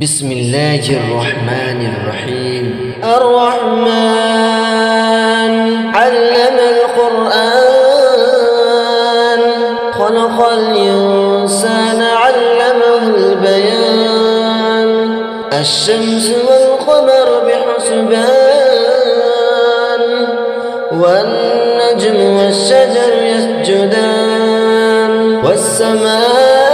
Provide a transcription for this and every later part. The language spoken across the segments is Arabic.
بسم الله الرحمن الرحيم. الرحمن علم القرآن خلق الإنسان علمه البيان الشمس والقمر بحسبان والنجم والشجر يسجدان والسماء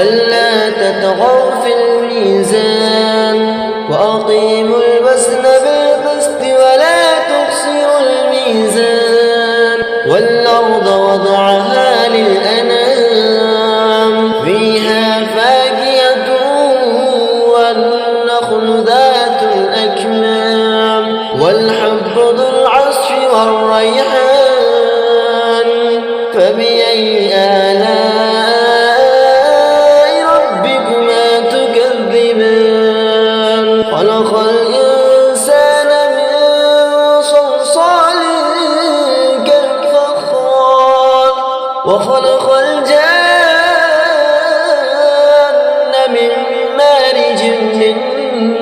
ألا تطغوا في الميزان وأقيموا الوزن بالقسط ولا تخسروا الميزان والأرض وضعها للأنام فيها فاكهة والنخل ذات الأكمام والحب ذو العصف والريحان فبأي آلاء خلق الإنسان من صلصال كالفخار وخلق الجان من مارج من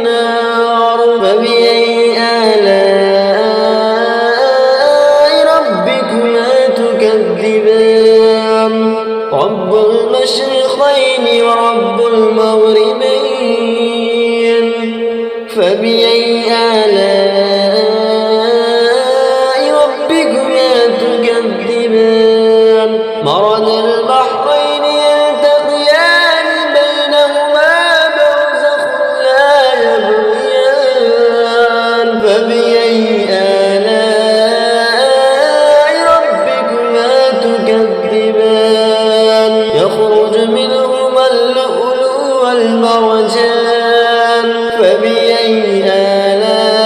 نار فبأي آلاء ربكما تكذبان رب المشرقين ورب المغربين فبأي آلاء ربكما تكذبان مرج البحرين يلتقيان بينهما برزخ لا يبغيان فبأي آلاء ربكما تكذبان يخرج منهما اللؤلؤ والمرجان فبأي آلاء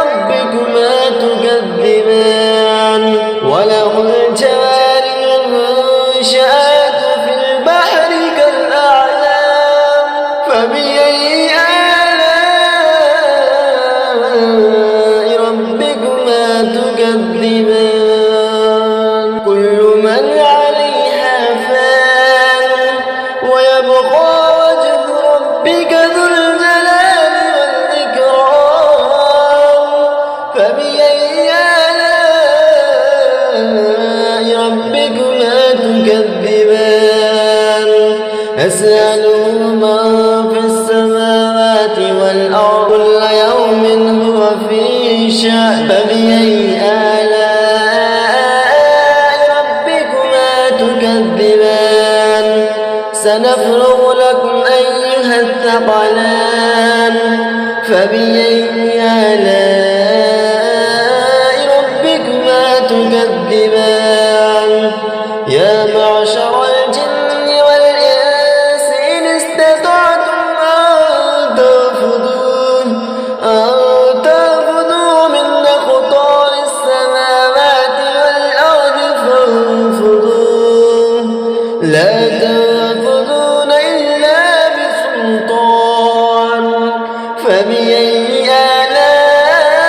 ربكما تكذبان وله الجوار المنشآت في البحر كالأعلام فبأي آلاء ربكما تكذبان كل من عليها فان ويبقى وجه ربك ذو الجلال والإكرام فبأي آلاء ربكما تكذبان يسأله من في السماوات والأرض كل يوم هو في شأن فبأي آلاء ربكما تكذبان سنفرغ لكم أيها الثقلان فبأي آلاء ربكما تكذبان يا معشر الجن والإنس إن استطعتم أن تنفذوا من أقطار السماوات والأرض فانفذوا لا تنفذون إلا بسلطان فبأي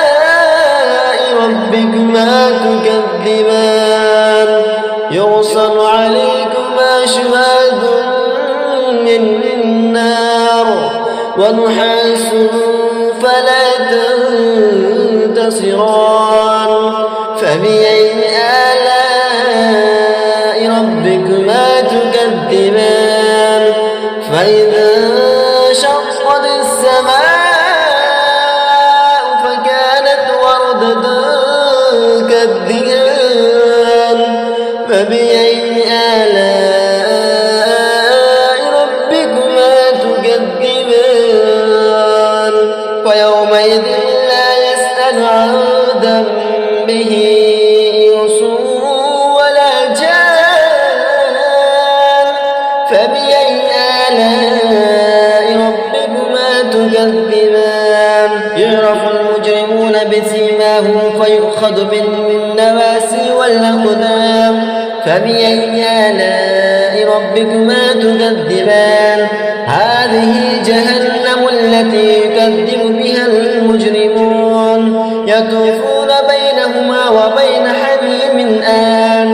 آلاء ربكما تكذبان يرسل عليكما شواظ من نار ونحاس فلا تنتصران فبأي آلاء ربكما تكذبان فإذا انشقت السماء فكانت وردة كالدهان فبأي آلاء ربكما تكذبان ويومئذ لا يسأل عن ذنبه إنس ولا جان فبأي آلاء ربكما تكذبان يعرف المجرمون بسيماهم فيؤخذ بالنواسي والأقدام فبأي آلاء ربكما تكذبان هذه جهنم التي يكذب بها المجرمون يطوفون بينهما وبين حميم آن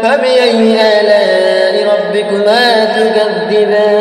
فبأي آلاء تكذبان